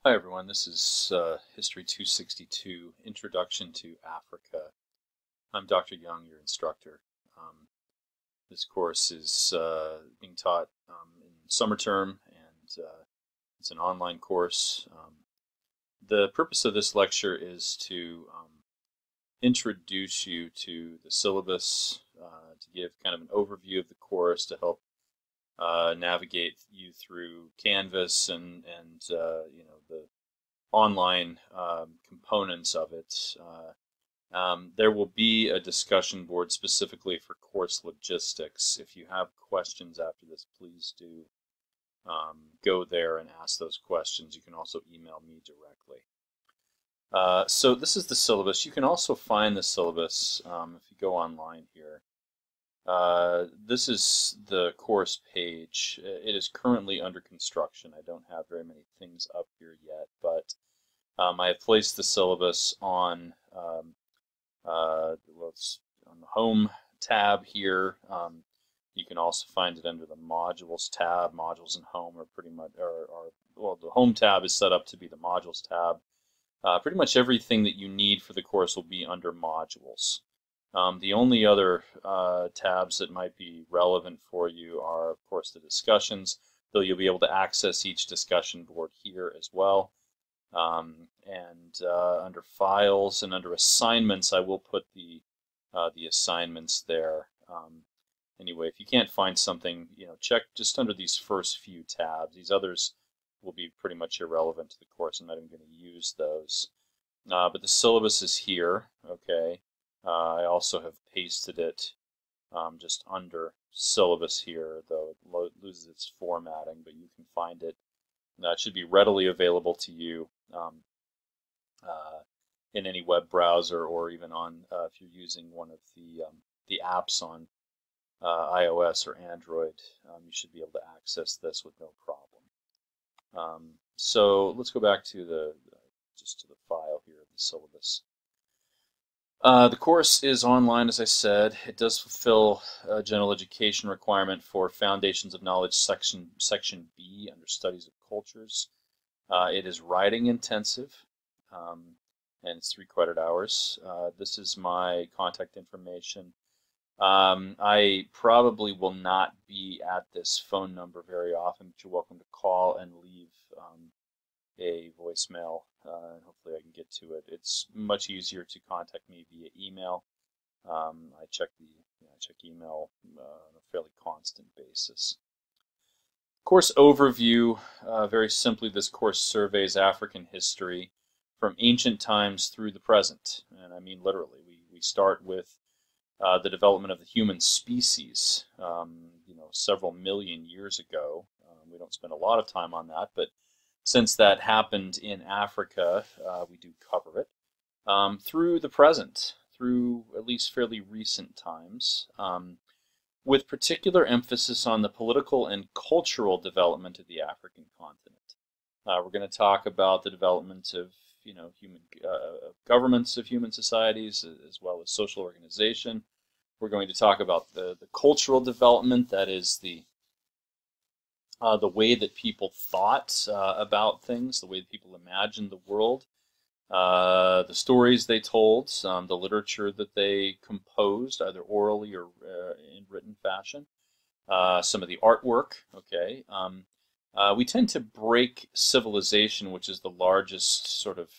Hi everyone, this is History 262, Introduction to Africa. I'm Dr. Young, your instructor. This course is being taught in summer term, and it's an online course. The purpose of this lecture is to introduce you to the syllabus, to give kind of an overview of the course, to help navigate you through Canvas and the online components of it. There will be a discussion board specifically for course logistics. If you have questions after this, please do go there and ask those questions. You can also email me directly. So this is the syllabus. You can also find the syllabus if you go online here. This is the course page. It is currently under construction. I don't have very many things up here yet, but I have placed the syllabus on it's on the home tab here. You can also find it under the modules tab. Modules and home are pretty much, well, the home tab is set up to be the modules tab. Pretty much everything that you need for the course will be under modules. The only other tabs that might be relevant for you are, of course, the discussions, though you'll be able to access each discussion board here as well. Under files and under assignments, I will put the assignments there. Anyway, if you can't find something, check just under these first few tabs. These others will be pretty much irrelevant to the course. I'm not even going to use those. But the syllabus is here. Okay. I also have pasted it just under syllabus here, though it loses its formatting, but you can find it. It should be readily available to you in any web browser, or even on if you're using one of the apps on iOS or Android. You should be able to access this with no problem. So let's go back to just to the file here of the syllabus. The course is online, as I said. It does fulfill a general education requirement for Foundations of Knowledge section B under Studies of Cultures. It is writing intensive, and it's 3 credit hours. This is my contact information. I probably will not be at this phone number very often, but you're welcome to call and leave a voicemail, and hopefully I can get to it. It's much easier to contact me via email. I check email on a fairly constant basis. Course overview. Very simply, this course surveys African history from ancient times through the present, and I mean literally. We start with the development of the human species, several million years ago. We don't spend a lot of time on that, but since that happened in Africa, we do cover it through the present, through at least fairly recent times, with particular emphasis on the political and cultural development of the African continent. We're going to talk about the development of human governments of human societies, as well as social organization. We're going to talk about the cultural development, that is the way that people thought about things, the way that people imagined the world, the stories they told, the literature that they composed, either orally or in written fashion, some of the artwork. Okay, we tend to break civilization, which is the largest sort of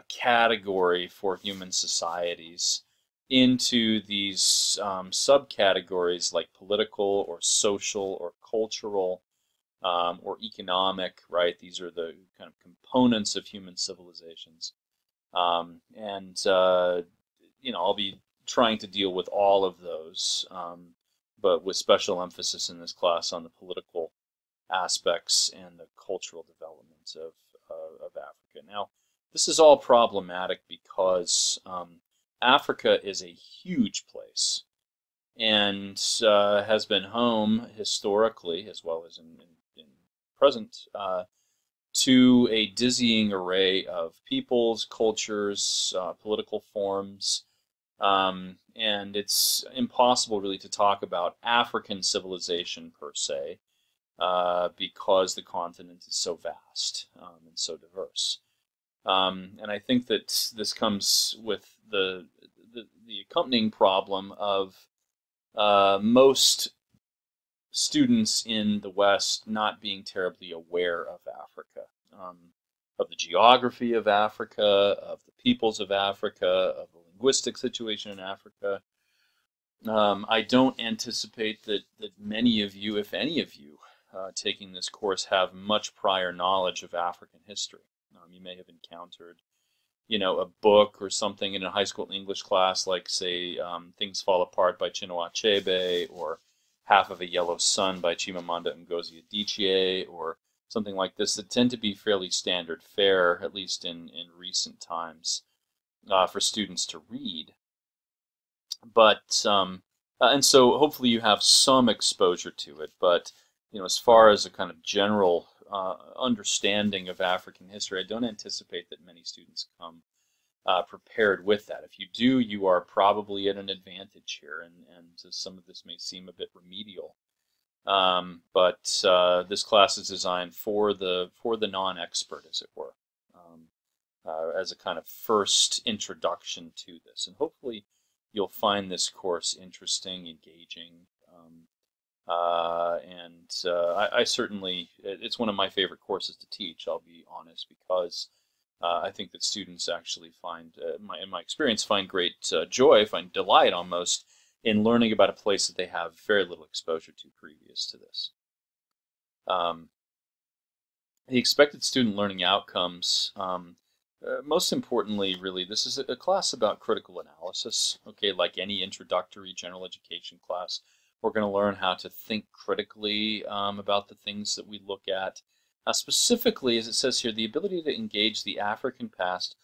category for human societies, into these subcategories like political or social or cultural or economic, right? These are the kind of components of human civilizations. I'll be trying to deal with all of those, but with special emphasis in this class on the political aspects and the cultural development of Africa. Now, this is all problematic because Africa is a huge place and has been home historically, as well as in present, to a dizzying array of peoples, cultures, political forms, and it's impossible really to talk about African civilization per se because the continent is so vast and so diverse. And I think that this comes with the accompanying problem of most students in the West not being terribly aware of Africa, of the geography of Africa, of the peoples of Africa, of the linguistic situation in Africa. I don't anticipate that many of you, if any of you, taking this course have much prior knowledge of African history. You may have encountered, a book or something in a high school English class, like, say, Things Fall Apart by Chinua Achebe, or Half of a Yellow Sun by Chimamanda Ngozi Adichie, or something like this, that tend to be fairly standard fare, at least in recent times, for students to read. But and so hopefully you have some exposure to it. But as far as a kind of general understanding of African history, I don't anticipate that many students come prepared with that. If you do, you are probably at an advantage here, and some of this may seem a bit remedial. But this class is designed for the non-expert, as it were, as a kind of first introduction to this, and hopefully you'll find this course interesting, engaging, and I certainly, it's one of my favorite courses to teach, I'll be honest, because I think that students actually find, in my experience, find great joy, find delight almost, in learning about a place that they have very little exposure to previous to this. The expected student learning outcomes, most importantly, really, this is a class about critical analysis. Okay, like any introductory general education class, we're going to learn how to think critically about the things that we look at. Specifically, as it says here, the ability to engage the African past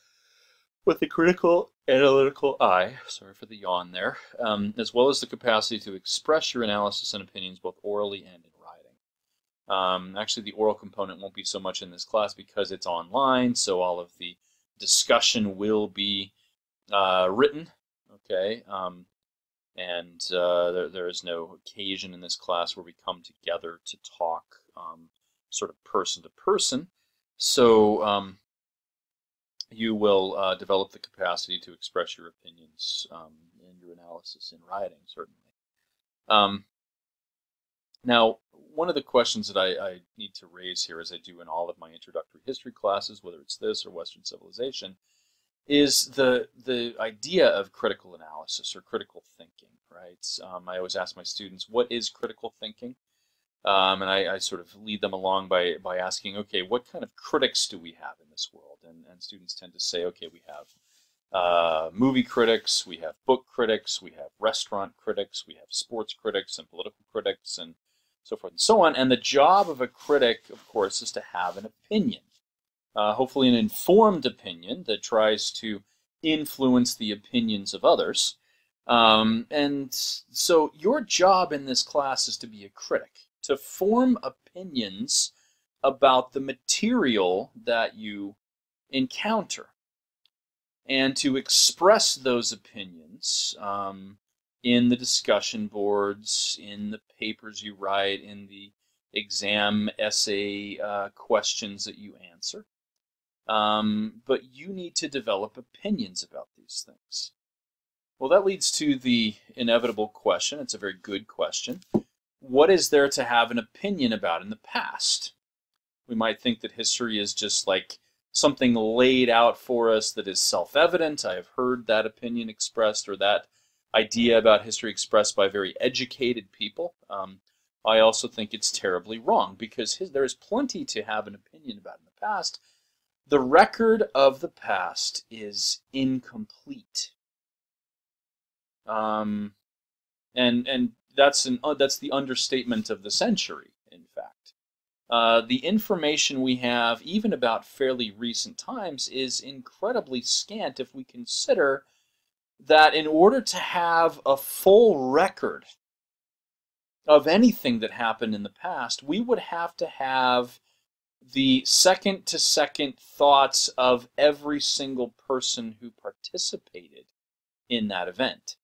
with a critical, analytical eye, sorry for the yawn there, as well as the capacity to express your analysis and opinions both orally and in writing. Actually, the oral component won't be so much in this class because it's online, so all of the discussion will be written, okay? And there is no occasion in this class where we come together to talk sort of person to person. So you will develop the capacity to express your opinions and your analysis in writing, certainly. Now, one of the questions that I need to raise here, as I do in all of my introductory history classes, whether it's this or Western civilization, is the idea of critical analysis or critical thinking, right? I always ask my students, what is critical thinking? And I sort of lead them along by asking, okay, what kind of critics do we have in this world? And students tend to say, okay, we have movie critics, we have book critics, we have restaurant critics, we have sports critics and political critics, and so forth and so on. And the job of a critic, of course, is to have an opinion, hopefully an informed opinion that tries to influence the opinions of others. And so your job in this class is to be a critic, to form opinions about the material that you encounter, and to express those opinions in the discussion boards, in the papers you write, in the exam essay questions that you answer. But you need to develop opinions about these things. Well, that leads to the inevitable question. It's a very good question. What is there to have an opinion about in the past? We might think that history is just like something laid out for us that is self-evident. I have heard that opinion expressed, or that idea about history expressed by very educated people. I also think it's terribly wrong, because there is plenty to have an opinion about in the past. The record of the past is incomplete. And that's the understatement of the century, in fact. The information we have, even about fairly recent times, is incredibly scant if we consider that in order to have a full record of anything that happened in the past, we would have to have the second-to-second thoughts of every single person who participated in that event,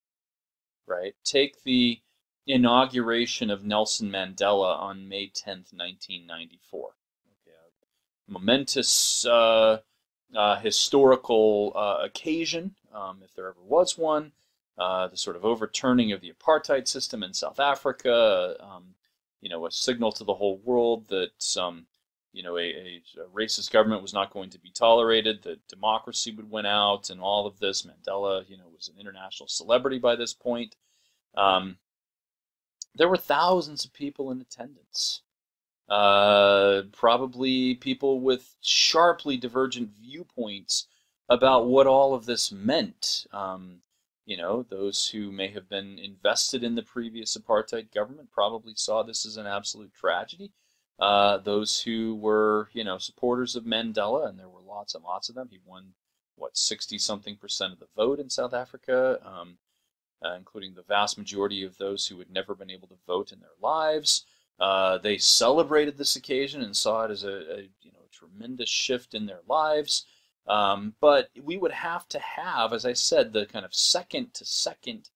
right? Take the inauguration of Nelson Mandela on May 10th, 1994. Okay, a momentous historical occasion, if there ever was one. The sort of overturning of the apartheid system in South Africa, a signal to the whole world that a racist government was not going to be tolerated, that democracy would win out, and all of this. Mandela, was an international celebrity by this point. There were thousands of people in attendance. Probably people with sharply divergent viewpoints about what all of this meant. Those who may have been invested in the previous apartheid government probably saw this as an absolute tragedy. Those who were, supporters of Mandela, and there were lots and lots of them. He won, 60-something% of the vote in South Africa, including the vast majority of those who had never been able to vote in their lives. They celebrated this occasion and saw it as a tremendous shift in their lives. But we would have to have, as I said, the kind of second-to-second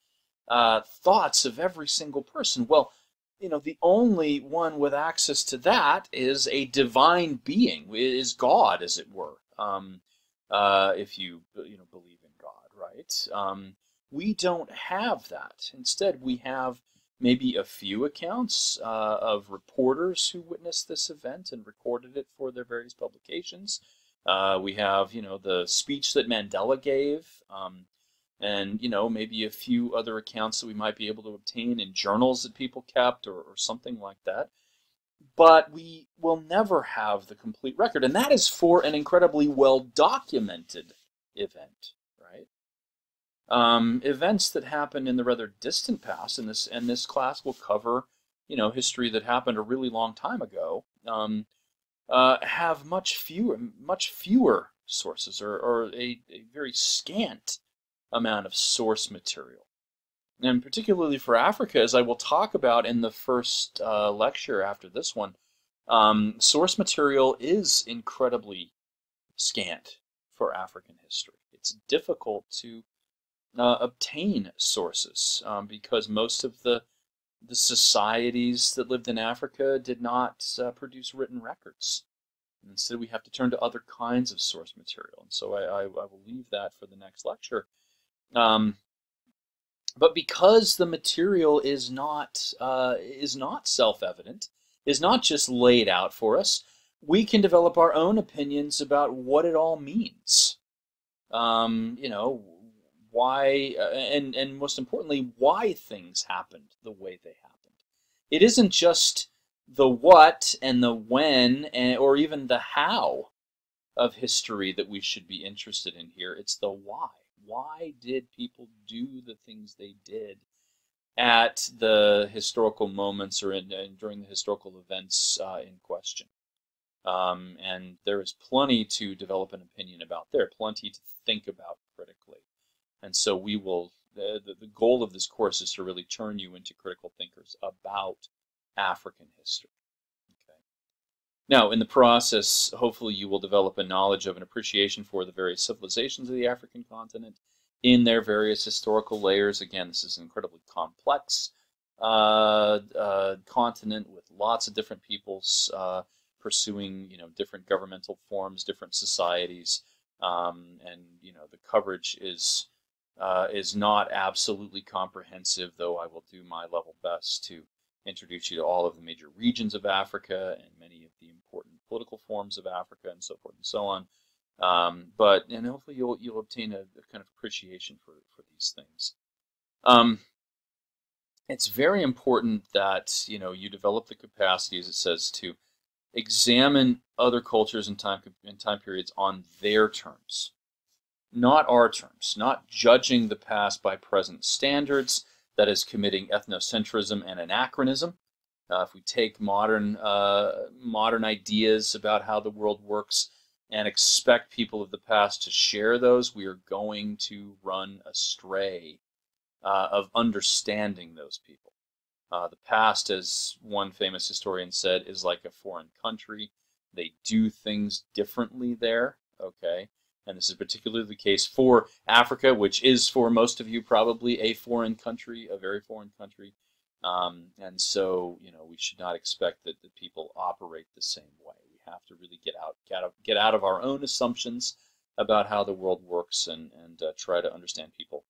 thoughts of every single person. Well, the only one with access to that is a divine being, is God, as it were, if you believe in God, right? We don't have that. Instead, we have maybe a few accounts of reporters who witnessed this event and recorded it for their various publications. We have, the speech that Mandela gave, and, maybe a few other accounts that we might be able to obtain in journals that people kept or something like that. But we will never have the complete record, and that is for an incredibly well-documented event, right? Events that happened in the rather distant past, and this class will cover, history that happened a really long time ago, have much fewer sources, or a very scant amount of source material. And particularly for Africa, as I will talk about in the first lecture after this one, source material is incredibly scant for African history. It's difficult to obtain sources because most of the societies that lived in Africa did not produce written records. Instead, we have to turn to other kinds of source material. And so I will leave that for the next lecture. But because the material is not self-evident, is not just laid out for us, we can develop our own opinions about what it all means. Why, and most importantly, why things happened the way they happened. It isn't just the what and the when or even the how of history that we should be interested in here. It's the why. Why did people do the things they did at the historical moments or during the historical events in question? And there is plenty to develop an opinion about there, plenty to think about critically. And so we will, the goal of this course is to really turn you into critical thinkers about African history. Okay. Now, in the process, hopefully you will develop a knowledge of an appreciation for the various civilizations of the African continent in their various historical layers. Again, this is an incredibly complex continent with lots of different peoples pursuing, different governmental forms, different societies, and the coverage is not absolutely comprehensive, though I will do my level best to introduce you to all of the major regions of Africa and many of the important political forms of Africa and so forth and so on. But hopefully you'll obtain a kind of appreciation for these things. It's very important that you develop the capacity, as it says, to examine other cultures and time periods on their terms. Not our terms, not judging the past by present standards, that is committing ethnocentrism and anachronism. If we take modern ideas about how the world works and expect people of the past to share those, we are going to run astray of understanding those people. The past, as one famous historian said, is like a foreign country. They do things differently there, okay? And this is particularly the case for Africa, which is for most of you probably a foreign country, a very foreign country. And so, we should not expect that the people operate the same way. We have to really get out of our own assumptions about how the world works and try to understand people,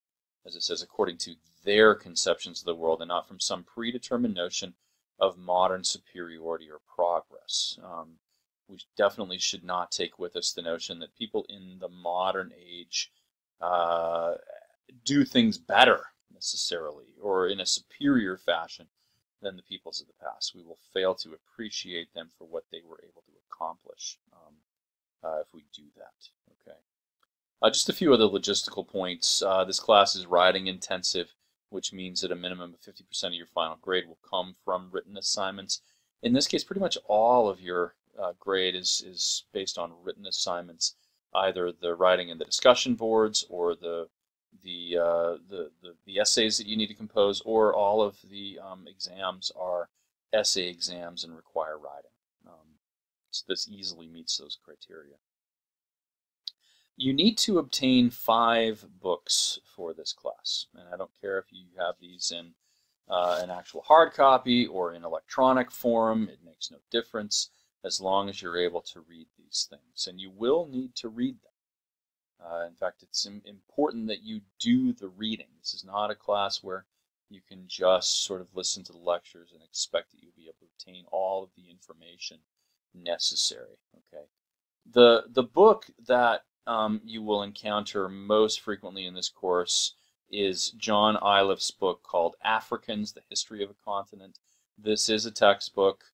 as it says, according to their conceptions of the world and not from some predetermined notion of modern superiority or progress. We definitely should not take with us the notion that people in the modern age do things better necessarily or in a superior fashion than the peoples of the past. We will fail to appreciate them for what they were able to accomplish if we do that. Okay. Just a few other logistical points. This class is writing intensive, which means that a minimum of 50% of your final grade will come from written assignments. In this case, pretty much all of your grade is based on written assignments, either the writing and the discussion boards or the essays that you need to compose, or all of the exams are essay exams and require writing. So this easily meets those criteria. You need to obtain 5 books for this class, and I don't care if you have these in an actual hard copy or in electronic form. It makes no difference as long as you're able to read these things, and you will need to read them. In fact, it's important that you do the reading. This is not a class where you can just sort of listen to the lectures and expect that you'll be able to obtain all of the information necessary. Okay. The book that you will encounter most frequently in this course is John Iliff's book called Africans, The History of a Continent. This is a textbook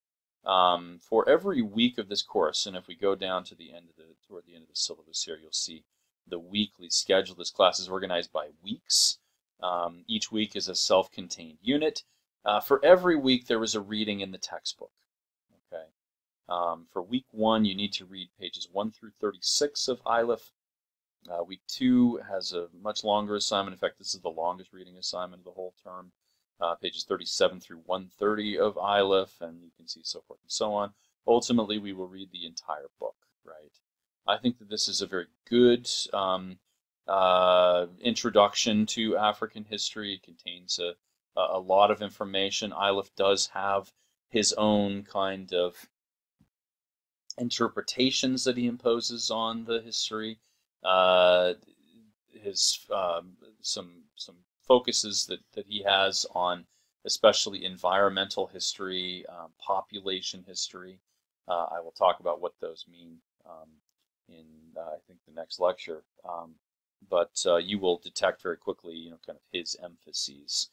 for every week of this course, and if we go down to the end of toward the end of the syllabus here, you'll see the weekly schedule. This class is organized by weeks. Each week is a self-contained unit. For every week, there is a reading in the textbook. Okay. For week 1, you need to read pages 1 through 36 of Iliff. Week 2 has a much longer assignment. In fact, this is the longest reading assignment of the whole term. Pages 37 through 130 of Iliff, and you can see so forth and so on. Ultimately, we will read the entire book, right? I think that this is a very good introduction to African history. It contains a lot of information. Iliff does have his own kind of interpretations that he imposes on the history. Some focuses that he has on especially environmental history, population history. I will talk about what those mean in I think the next lecture. But you will detect very quickly, kind of his emphases.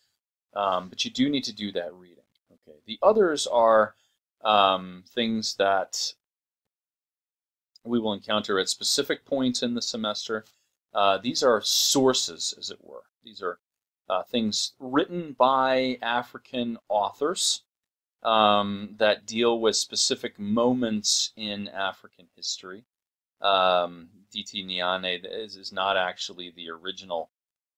But you do need to do that reading. Okay. The others are things that we will encounter at specific points in the semester. These are sources, as it were. These are things written by African authors that deal with specific moments in African history. D.T. Nyane is not actually the original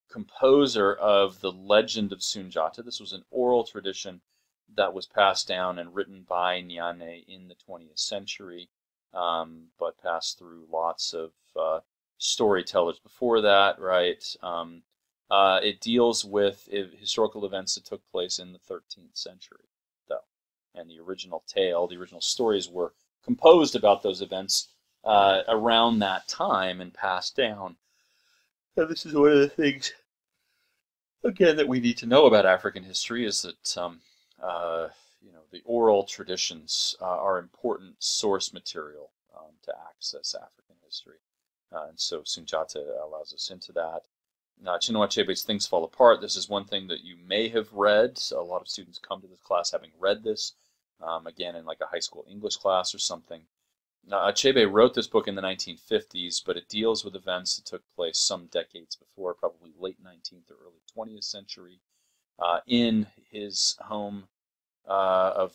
composer of the legend of Sunjata. This was an oral tradition that was passed down and written by Nyane in the 20th century, but passed through lots of storytellers before that, right? It deals with historical events that took place in the 13th century, though. And the original tale, the original stories were composed about those events around that time and passed down. So this is one of the things, again, that we need to know about African history is that the oral traditions are important source material to access African history. And so Sunjata allows us into that. Chinua Achebe's Things Fall Apart. This is one thing that you may have read. A lot of students come to this class having read this, again, in like a high school English class or something. Achebe wrote this book in the 1950s, but it deals with events that took place some decades before, probably late 19th or early 20th century, in his home of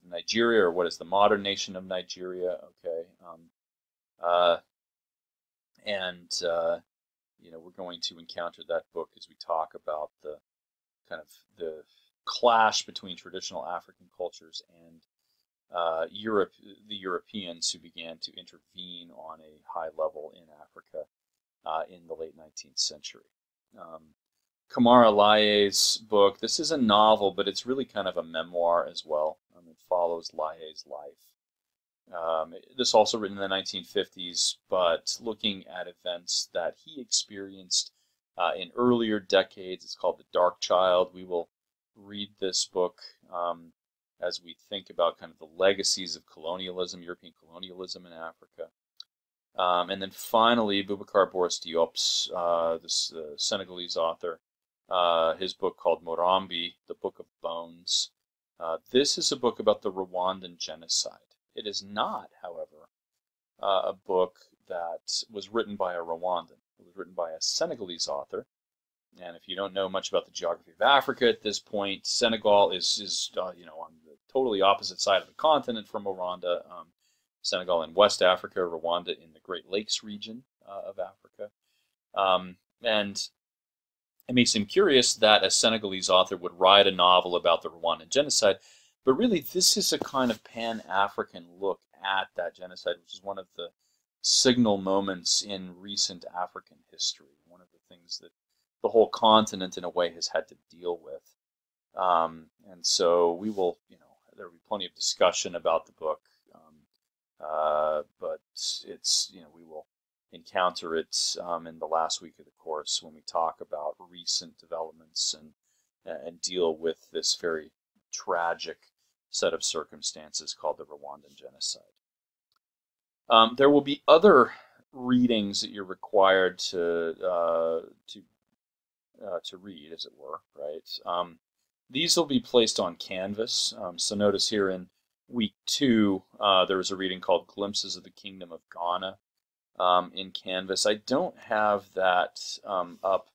Nigeria, or what is the modern nation of Nigeria. Okay, we're going to encounter that book as we talk about the kind of the clash between traditional African cultures and the Europeans who began to intervene on a high level in Africa in the late 19th century. Kamara Laye's book. This is a novel, but it's really kind of a memoir as well. It follows Laye's life. This also written in the 1950s, but looking at events that he experienced in earlier decades. It's called The Dark Child. We will read this book as we think about kind of the legacies of colonialism, European colonialism in Africa. And then finally, Boubacar Boris Diop's, this Senegalese author, his book called Morambi, The Book of Bones. This is a book about the Rwandan genocide. It is not, however, a book that was written by a Rwandan. It was written by a Senegalese author. And if you don't know much about the geography of Africa at this point, Senegal is on the totally opposite side of the continent from Rwanda. Senegal in West Africa, Rwanda in the Great Lakes region of Africa. And it may seem curious that a Senegalese author would write a novel about the Rwandan genocide, but really this is a kind of Pan-African look at that genocide, which is one of the signal moments in recent African history, one of the things that the whole continent in a way has had to deal with. And so we will, there will be plenty of discussion about the book, but it's, we will encounter it in the last week of the course when we talk about recent developments and deal with this very tragic set of circumstances called the Rwandan genocide. There will be other readings that you're required to read, as it were, right? These will be placed on Canvas. So notice here in week 2, there was a reading called Glimpses of the Kingdom of Ghana in Canvas. I don't have that up.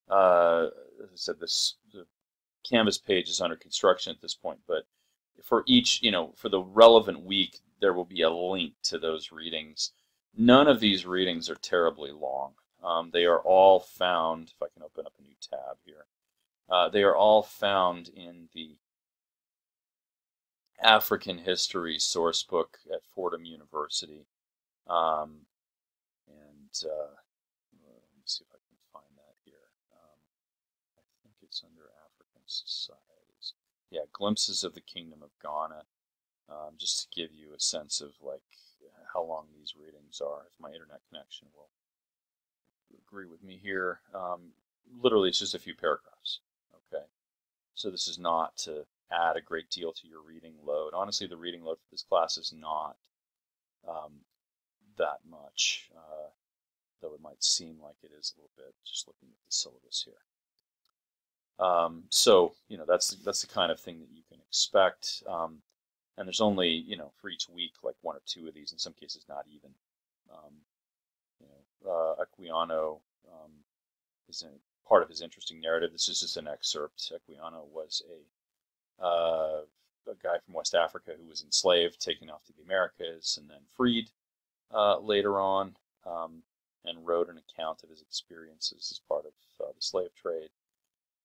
As I said, the Canvas page is under construction at this point, but for each, for the relevant week, there will be a link to those readings. None of these readings are terribly long. They are all found, if I can open up a new tab here, they are all found in the African History Sourcebook at Fordham University. Let me see if I can find that here. I think it's under African Societies. Yeah, Glimpses of the Kingdom of Ghana. Just to give you a sense of how long these readings are, if my internet connection will agree with me here. Literally, it's just a few paragraphs. Okay, so this is not to add a great deal to your reading load. Honestly, the reading load for this class is not that much, though it might seem like it is a little bit, just looking at the syllabus here. So, that's the kind of thing that you can expect. And there's only, for each week, like 1 or 2 of these, in some cases not even. Equiano is part of his interesting narrative. This is just an excerpt. Equiano was a guy from West Africa who was enslaved, taken off to the Americas, and then freed later on, and wrote an account of his experiences as part of the slave trade.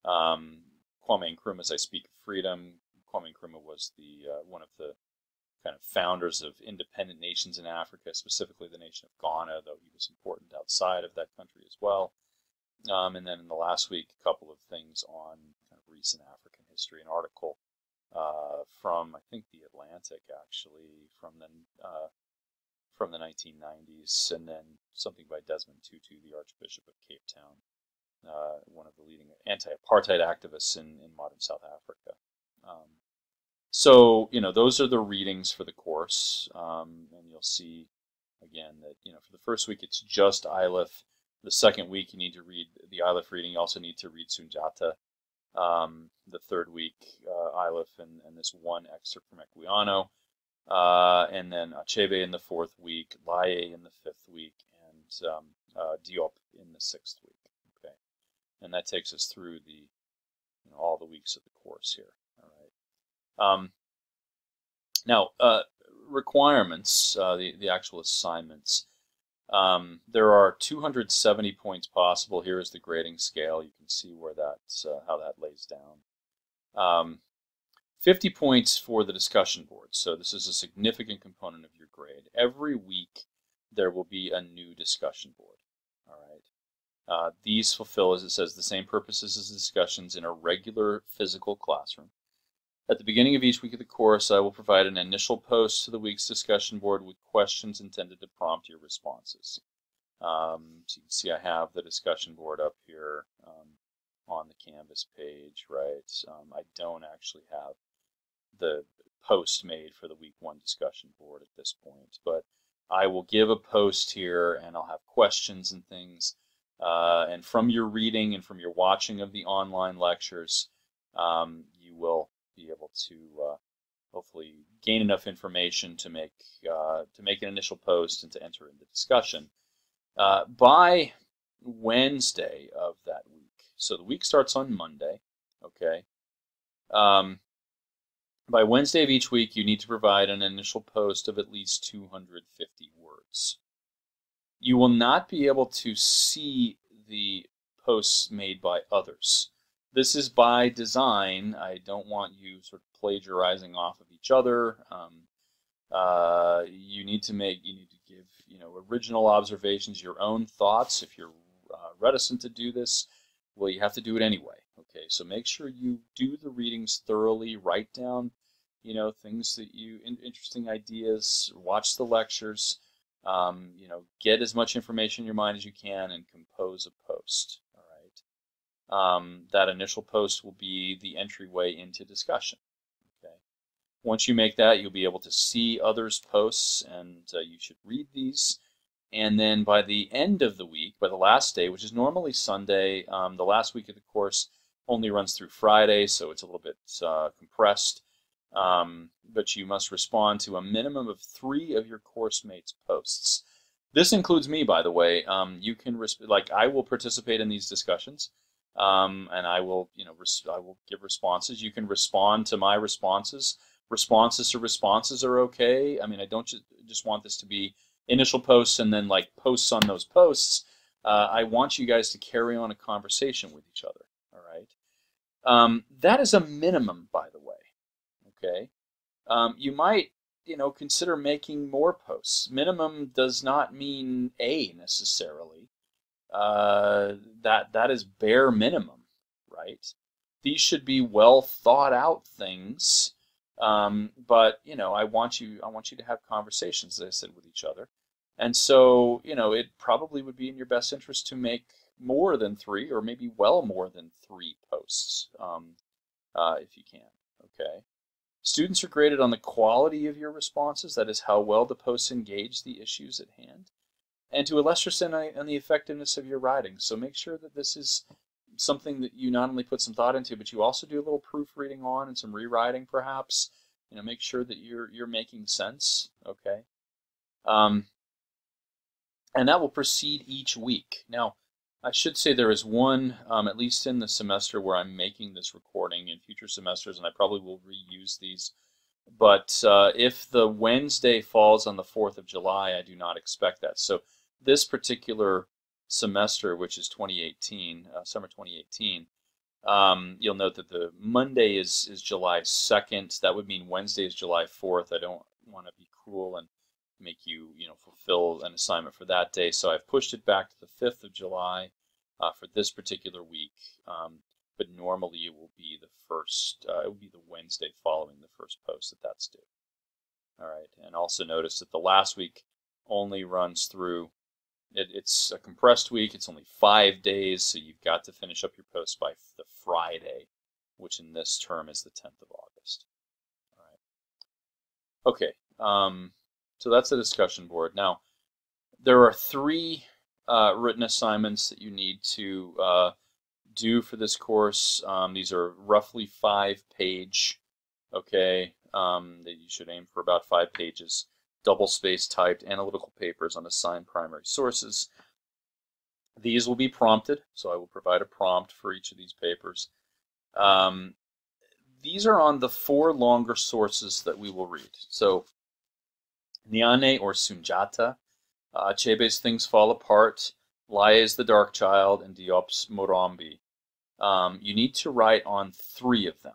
Kwame Nkrumah's I Speak of Freedom. Kwame Nkrumah was the one of the kind of founders of independent nations in Africa, specifically the nation of Ghana, though he was important outside of that country as well. And then in the last week, a couple of things on kind of recent African history. An article from, I think, the Atlantic, actually, from the 1990s, and then something by Desmond Tutu, the Archbishop of Cape Town, one of the leading anti-apartheid activists in modern South Africa. So, those are the readings for the course, and you'll see, again, that, for the first week, it's just Ilif. The second week, you need to read the Ilif reading. You also need to read Sunjata. The third week, Ilif and this one excerpt from Equiano. And then Achebe in the 4th week, Laye in the 5th week, and Diop in the 6th week. Okay, and that takes us through the all the weeks of the course here. All right. Now, requirements, the actual assignments. There are 270 points possible. Here is the grading scale. You can see where that's how that lays down. 50 points for the discussion board. So this is a significant component of your grade. Every week there will be a new discussion board. All right. These fulfill, as it says, the same purposes as discussions in a regular physical classroom. At the beginning of each week of the course, I will provide an initial post to the week's discussion board with questions intended to prompt your responses. So you can see I have the discussion board up here on the Canvas page, right? I don't actually have the post made for the week 1 discussion board at this point, but I will give a post here and I'll have questions and things. And from your reading and from your watching of the online lectures, you will be able to hopefully gain enough information to make an initial post and to enter into discussion. By Wednesday of that week, so the week starts on Monday, okay? By Wednesday of each week, you need to provide an initial post of at least 250 words. You will not be able to see the posts made by others. This is by design. I don't want you sort of plagiarizing off of each other. You need to give original observations, your own thoughts. If you're reticent to do this, well, you have to do it anyway. Okay, so make sure you do the readings thoroughly. Write down, things that interesting ideas. Watch the lectures. Get as much information in your mind as you can and compose a post. All right. That initial post will be the entryway into discussion. Okay. Once you make that, you'll be able to see others' posts, and you should read these. And then by the end of the week, by the last day, which is normally Sunday, the last week of the course only runs through Friday, so it's a little bit compressed. But you must respond to a minimum of 3 of your course mates' posts. This includes me, by the way. You can I will participate in these discussions, and I will I will give responses. You can respond to my responses. Responses to responses are okay. I mean, I don't just want this to be initial posts and then posts on those posts. I want you guys to carry on a conversation with each other. All right. That is a minimum, by the way. Okay. You might consider making more posts. Minimum does not mean A necessarily. That is bare minimum, right? These should be well thought out things. But I want you to have conversations, as I said, with each other. And so, it probably would be in your best interest to make more than 3, or maybe well more than 3 posts, if you can. Okay. Students are graded on the quality of your responses, that is how well the posts engage the issues at hand, and to a lesser extent on the effectiveness of your writing. So make sure that this is something that you not only put some thought into, but you also do a little proofreading on and some rewriting perhaps. Make sure that you're making sense, okay? And that will proceed each week. Now, I should say there is one, at least in the semester where I'm making this recording. In future semesters, and I probably will reuse these, but if the Wednesday falls on the 4th of July, I do not expect that. So this particular semester, which is 2018, summer 2018, you'll note that the Monday is July 2nd. That would mean Wednesday is July 4th. I don't want to be cruel and make you, fulfill an assignment for that day. So I've pushed it back to the 5th of July for this particular week. But normally it will be the first, it will be the Wednesday following the first post that's due. All right, and also notice that the last week only runs through, it's a compressed week, it's only 5 days, so you've got to finish up your post by the Friday, which in this term is the 10th of August. All right. Okay, so that's the discussion board. Now, there are 3 written assignments that you need to do for this course. These are roughly 5-page, okay, that you should aim for about 5 pages, double-space typed analytical papers on assigned primary sources. These will be prompted, so I will provide a prompt for each of these papers. These are on the 4 longer sources that we will read. So, Nyane or Sunjata, Achebe's Things Fall Apart, Laye's The Dark Child, and Diop's Morambi. You need to write on 3 of them.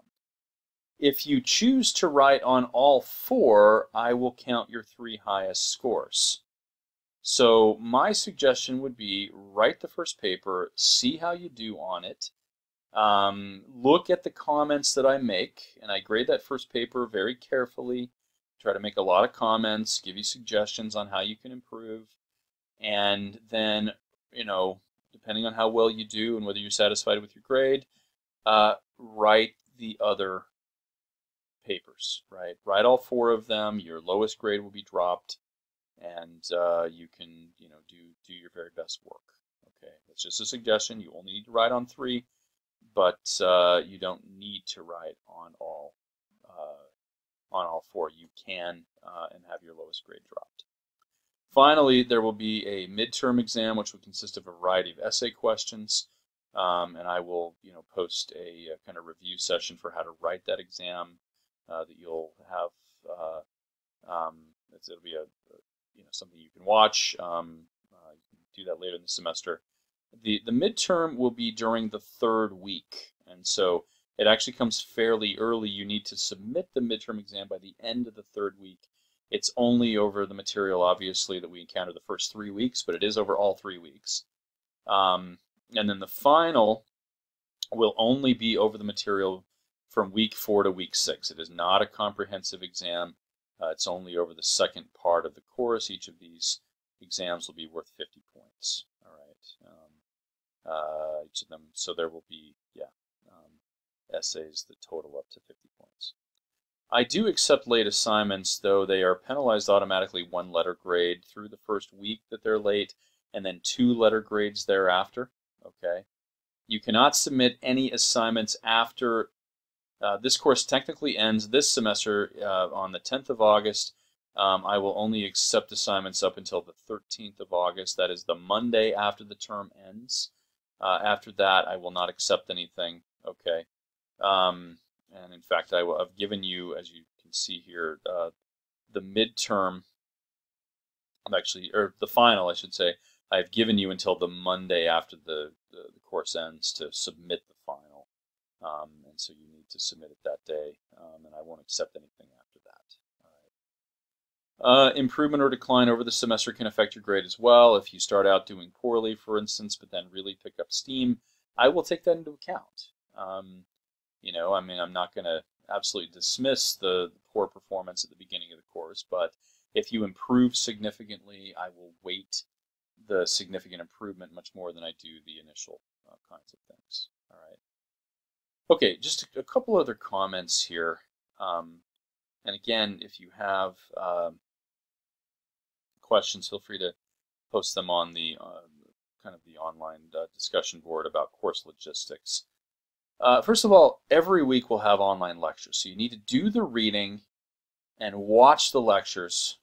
If you choose to write on all 4, I will count your 3 highest scores. So my suggestion would be write the first paper, see how you do on it. Look at the comments that I make, and I grade that first paper very carefully. Try to make a lot of comments, give you suggestions on how you can improve, and then, depending on how well you do and whether you're satisfied with your grade, write the other papers, right? Write all 4 of them. Your lowest grade will be dropped, and you can, do your very best work. Okay, that's just a suggestion. You only need to write on 3, but you don't need to write on all 4. You can and have your lowest grade dropped. Finally, there will be a midterm exam, which will consist of a variety of essay questions, and I will, post a kind of review session for how to write that exam that you'll have. It'll be something you can watch. You can do that later in the semester. The midterm will be during the 3rd week, and so it actually comes fairly early. You need to submit the midterm exam by the end of the 3rd week. It's only over the material, obviously, that we encounter the first 3 weeks, but it is over all 3 weeks. And then the final will only be over the material from week 4 to week 6. It is not a comprehensive exam. It's only over the second part of the course. Each of these exams will be worth 50 points. All right. Each of them, so there will be, essays that total up to 50 points. I do accept late assignments, though they are penalized automatically 1 letter grade through the first week that they're late, and then 2 letter grades thereafter. Okay. You cannot submit any assignments after this course technically ends this semester on the 10th of August. I will only accept assignments up until the 13th of August. That is the Monday after the term ends. After that, I will not accept anything. Okay. And in fact, I've given you, as you can see here, the midterm, or the final, I should say. I've given you until the Monday after the course ends to submit the final. And so you need to submit it that day, and I won't accept anything after that. All right. Improvement or decline over the semester can affect your grade as well. If you start out doing poorly, for instance, but then really pick up steam, I will take that into account. I'm not going to absolutely dismiss the poor performance at the beginning of the course, but if you improve significantly, I will weight the significant improvement much more than I do the initial kinds of things. All right. Okay, just a couple other comments here. And again, if you have questions, feel free to post them on the kind of the online discussion board about course logistics. First of all, every week we'll have online lectures, so you need to do the reading and watch the lectures.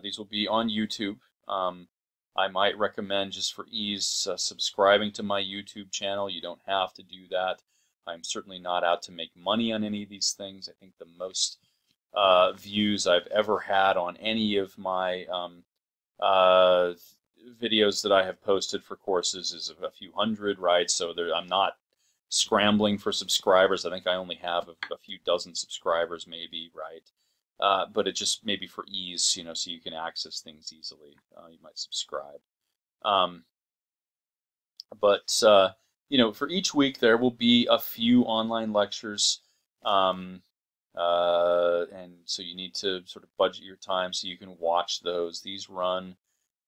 These will be on YouTube. I might recommend, just for ease, subscribing to my YouTube channel. You don't have to do that. I'm certainly not out to make money on any of these things. I think the most views I've ever had on any of my videos that I have posted for courses is a few hundred, right? So I'm not scrambling for subscribers. I think I only have a few dozen subscribers, maybe, right? But it just maybe for ease, so you can access things easily. You might subscribe. For each week there will be a few online lectures, and so you need to sort of budget your time so you can watch those. These run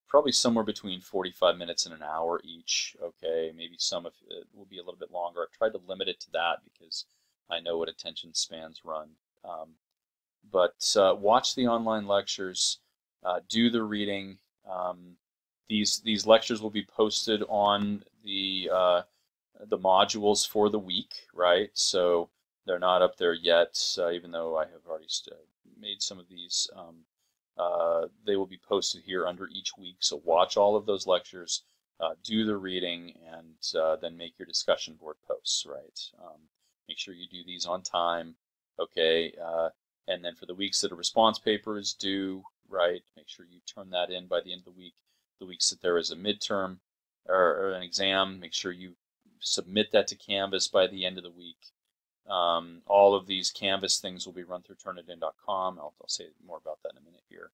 probably somewhere between 45 minutes and an hour each. Okay, maybe some of it will be a little bit longer. I've tried to limit it to that because I know what attention spans run. Watch the online lectures, do the reading. These lectures will be posted on the modules for the week, right? So they're not up there yet, even though I have already made some of these. They will be posted here under each week. So watch all of those lectures, do the reading, and then make your discussion board posts, right? Make sure you do these on time, okay? And then for the weeks that a response paper is due, right, make sure you turn that in by the end of the week. The weeks that there is a midterm or an exam, make sure you submit that to Canvas by the end of the week. All of these Canvas things will be run through turnitin.com. I'll say more about that in a minute here.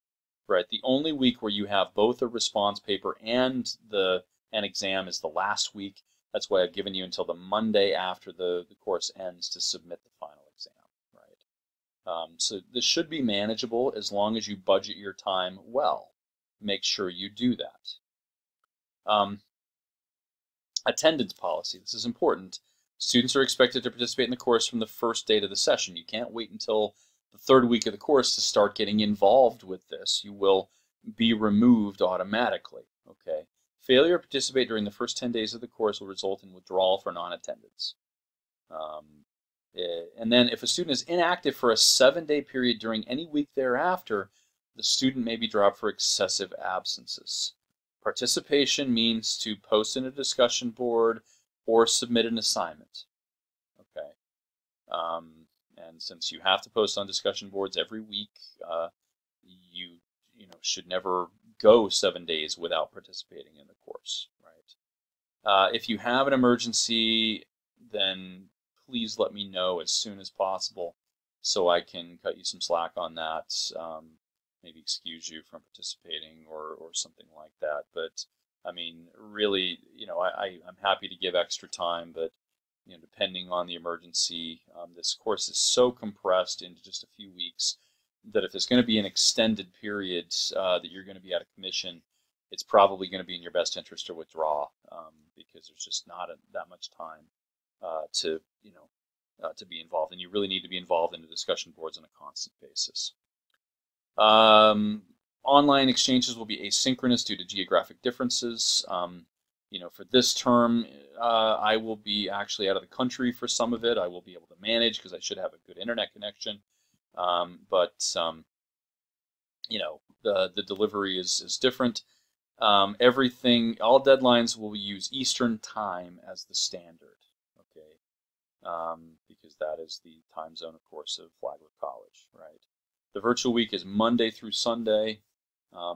right? The only week where you have both a response paper and an exam is the last week. That's why I've given you until the Monday after the course ends to submit the final exam, right? So this should be manageable as long as you budget your time well. Make sure you do that. Attendance policy. This is important. Students are expected to participate in the course from the first date of the session. You can't wait until the third week of the course to start getting involved with this. You will be removed automatically. Okay. Failure to participate during the first 10 days of the course will result in withdrawal for non-attendance. And then if a student is inactive for a 7-day period during any week thereafter, the student may be dropped for excessive absences. Participation means to post in a discussion board or submit an assignment. Okay. And since you have to post on discussion boards every week, you should never go 7 days without participating in the course, right? If you have an emergency, then please let me know as soon as possible so I can cut you some slack on that. Maybe excuse you from participating or something like that. But I mean, really, I'm happy to give extra time, but depending on the emergency, this course is so compressed into just a few weeks that if there's going to be an extended period that you're going to be out of commission, it's probably going to be in your best interest to withdraw because there's just not that much time to be involved, and you really need to be involved in the discussion boards on a constant basis. Online exchanges will be asynchronous due to geographic differences. For this term, I will be actually out of the country for some of it. I will be able to manage because I should have a good internet connection. But the delivery is different. Everything, all deadlines will use Eastern time as the standard. Okay, because that is the time zone, of course, of Flagler College, right? The virtual week is Monday through Sunday.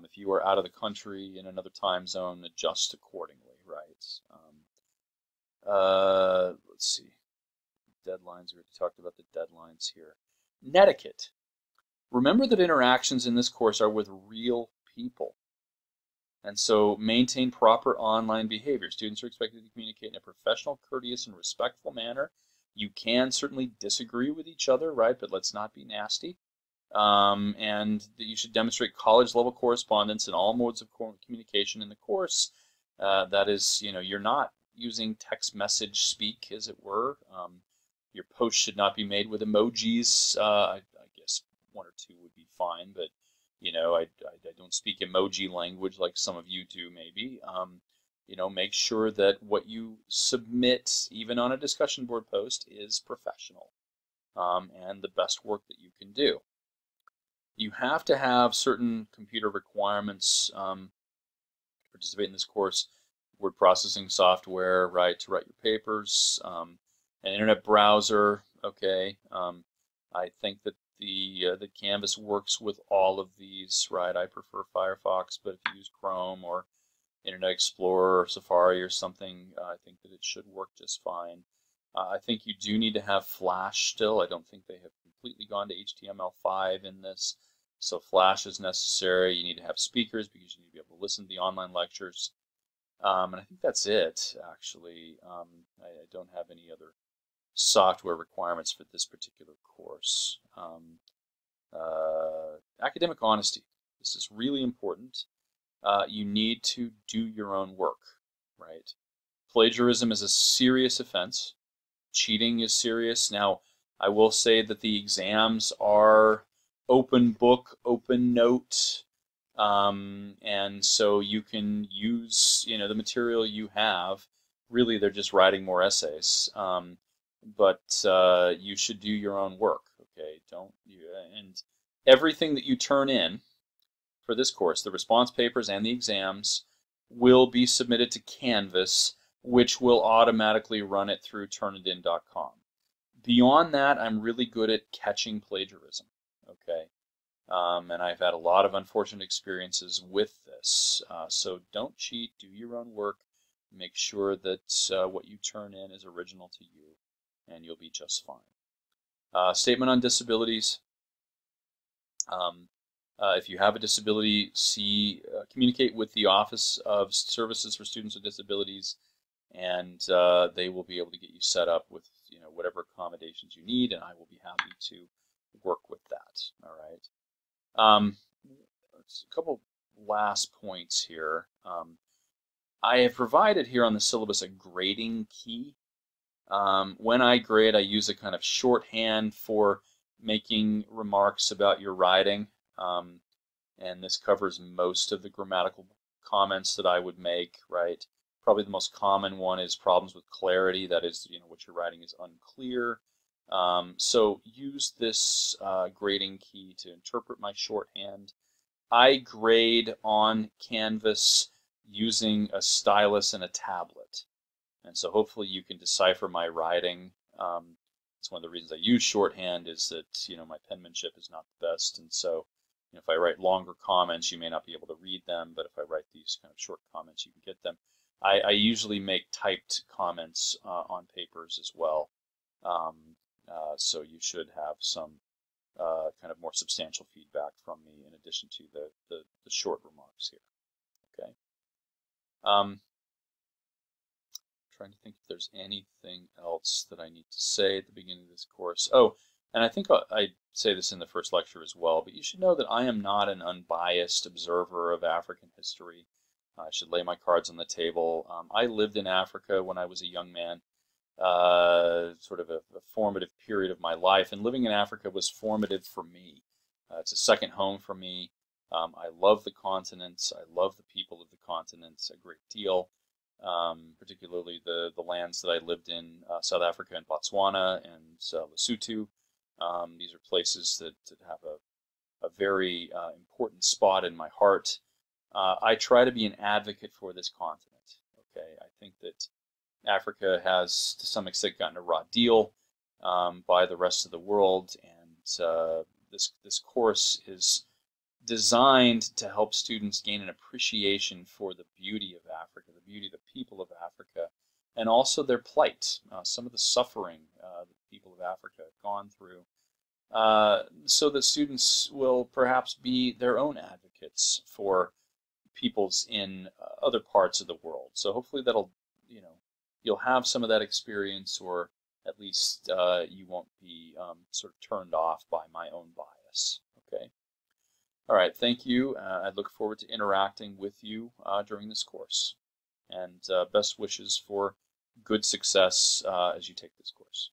If you are out of the country in another time zone, adjust accordingly, right? Let's see. Deadlines, we already talked about the deadlines here. Netiquette. Remember that interactions in this course are with real people. And so maintain proper online behavior. Students are expected to communicate in a professional, courteous, and respectful manner. You can certainly disagree with each other, right? But let's not be nasty. And that you should demonstrate college-level correspondence in all modes of communication in the course. That is, you're not using text message speak, as it were. Your post should not be made with emojis. I guess one or two would be fine, but I don't speak emoji language like some of you do, maybe. Make sure that what you submit, even on a discussion board post, is professional and the best work that you can do. You have to have certain computer requirements to participate in this course. Word processing software, right, to write your papers, an internet browser, okay. I think that the Canvas works with all of these, right? I prefer Firefox, but if you use Chrome or Internet Explorer or Safari or something, I think that it should work just fine. I think you do need to have Flash still. I don't think they have completely gone to HTML5 in this. So Flash is necessary. You need to have speakers because you need to be able to listen to the online lectures. And I think that's it, actually. I don't have any other software requirements for this particular course. Academic honesty. This is really important. You need to do your own work, right? Plagiarism is a serious offense. Cheating is serious. Now, I will say that the exams are open book, open note, and so you can use the material you have. Really, they're just writing more essays, but you should do your own work. Okay, and everything that you turn in for this course, the response papers and the exams, will be submitted to Canvas, which will automatically run it through turnitin.com. Beyond that, I'm really good at catching plagiarism, okay? And I've had a lot of unfortunate experiences with this. So don't cheat, do your own work, make sure that what you turn in is original to you, and you'll be just fine. Statement on disabilities. If you have a disability, communicate with the Office of Services for Students with Disabilities, and they will be able to get you set up with whatever accommodations you need, and I will be happy to work with that. All right. A couple last points here. I have provided here on the syllabus a grading key. When I grade, I use a kind of shorthand for making remarks about your writing, and this covers most of the grammatical comments that I would make, right? Probably the most common one is problems with clarity, that is, what you're writing is unclear. So use this grading key to interpret my shorthand. I grade on Canvas using a stylus and a tablet. And so hopefully you can decipher my writing. It's one of the reasons I use shorthand is that, my penmanship is not the best. And so if I write longer comments, you may not be able to read them. But if I write these kind of short comments, you can get them. I usually make typed comments on papers as well. So you should have some kind of more substantial feedback from me in addition to the short remarks here. Okay. Trying to think if there's anything else that I need to say at the beginning of this course. Oh, and I think I say this in the first lecture as well, but you should know that I am not an unbiased observer of African history. I should lay my cards on the table. I lived in Africa when I was a young man, sort of a formative period of my life, and living in Africa was formative for me. It's a second home for me. I love the continent. I love the people of the continent a great deal. Particularly the lands that I lived in, South Africa and Botswana and Lesotho. These are places that have a very important spot in my heart. I try to be an advocate for this continent. Okay, I think that Africa has, to some extent, gotten a raw deal by the rest of the world, and this course is designed to help students gain an appreciation for the beauty of Africa, the beauty of the people of Africa, and also their plight, some of the suffering that the people of Africa have gone through, so that students will perhaps be their own advocates for peoples in other parts of the world. So hopefully that'll, you'll have some of that experience, or at least you won't be sort of turned off by my own bias. Okay. All right, thank you. I look forward to interacting with you during this course. And best wishes for good success as you take this course.